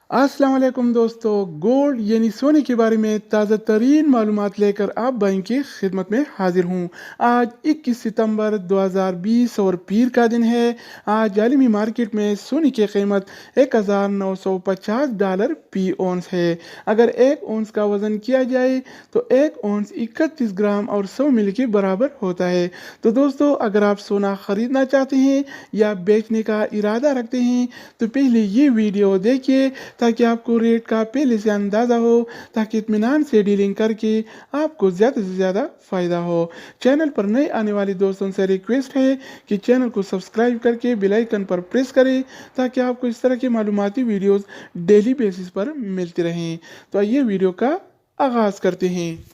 अस्सलाम वालेकुम दोस्तों। गोल्ड यानी सोने के बारे में ताज़ा तरीन मालूमात लेकर आप भाई की खिदमत में हाजिर हूँ। आज 21 सितंबर 2020 और पीर का दिन है। आज आलमी मार्केट में सोने की कीमत $1950 फी औंस है। अगर एक औंस का वज़न किया जाए तो एक औंस 31 ग्राम और 100 मिली के बराबर होता है। तो दोस्तों, अगर आप सोना ख़रीदना चाहते हैं या बेचने का इरादा रखते हैं तो पहले ये वीडियो देखिए ताकि आपको रेट का पहले से अंदाज़ा हो, ताकि इत्मीनान से डीलिंग करके आपको ज़्यादा से ज़्यादा फ़ायदा हो। चैनल पर नए आने वाले दोस्तों से रिक्वेस्ट है कि चैनल को सब्सक्राइब करके बेल आइकन पर प्रेस करें ताकि आपको इस तरह की मालूमाती वीडियोस डेली बेसिस पर मिलती रहें। तो आइए वीडियो का आगाज़ करते हैं।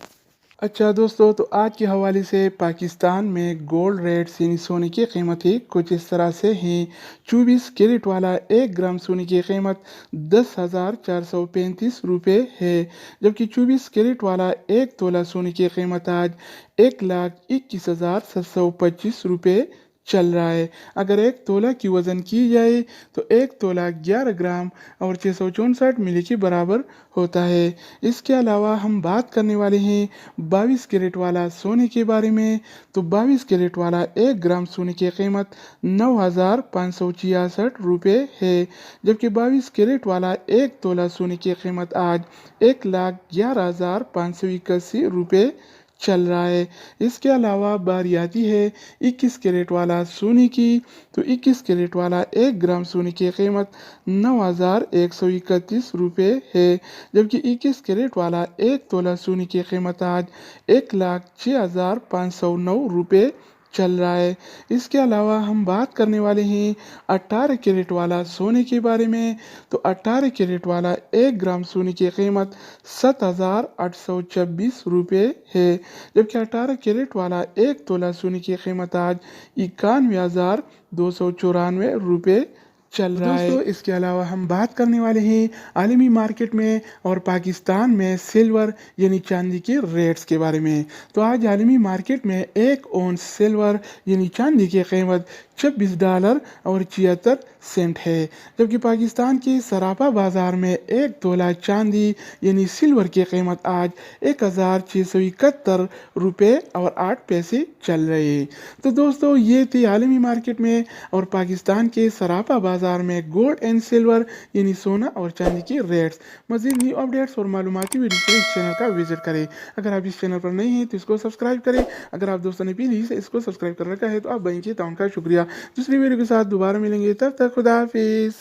अच्छा दोस्तों, तो आज के हवाले से पाकिस्तान में गोल्ड रेट्स यानी सोने की कीमतें कुछ इस तरह से हैं। 24 कैरेट वाला 1 ग्राम सोने की कीमत 10,435 रुपये है, जबकि 24 कैरेट वाला 1 तोला सोने की कीमत आज 1,21,725 रुपये चल रहा है। अगर 1 तोला की वज़न की जाए तो 1 तोला 11 ग्राम और 664 मिली के बराबर होता है। इसके अलावा हम बात करने वाले हैं 22 कैरेट वाला सोने के बारे में। तो 22 कैरेट वाला 1 ग्राम सोने की कीमत 9,566 रुपये है, जबकि 22 कैरेट वाला 1 तोला सोने की कीमत आज 1,11,581 रुपये चल रहा है। इसके अलावा बारी आती है 21 कैरेट वाला सोने की। तो 21 कैरेट वाला 1 ग्राम सोने की कीमत 9,131 रुपये है, जबकि 21 कैरेट वाला 1 तोला सोने की कीमत आज 1,06,509 रुपये चल रहा है। इसके अलावा हम बात करने वाले हैं 18 कैरेट वाला सोने के बारे में। तो 18 कैरेट वाला 1 ग्राम सोने की कीमत 7,826 रुपये है, जबकि 18 कैरेट वाला 1 तोला सोने की कीमत आज 91,294 रुपये चल रहा है। दोस्तों, इसके अलावा हम बात करने वाले हैं आलमी मार्केट में और पाकिस्तान में सिल्वर यानी चांदी के रेट्स के बारे में। तो आज आलमी मार्केट में 1 औंस सिल्वर यानी चांदी की कीमत $26 और 76 है, जबकि पाकिस्तान के सराफा बाजार में 1 तोला चांदी यानी सिल्वर की कीमत आज 1,671 रुपये और 8 पैसे चल रहे हैं। तो दोस्तों, ये थी आलमी मार्केट में और पाकिस्तान के सराफा बाजार में गोल्ड एंड सिल्वर यानी सोना और चांदी की रेट्स। मज़ीद न्यू अपडेट्स और मालूमाती वीडियो के लिए इस चैनल का विजिट करें। अगर आप इस चैनल पर नए हैं तो इसको सब्सक्राइब करें। अगर आप दोस्तों ने पहले से इसको सब्सक्राइब कर रखा है तो आप बैंक के अकाउंट का शुक्रिया। दूसरी वीडियो के साथ दोबारा मिलेंगे, तब तक खुदा हाफिज़।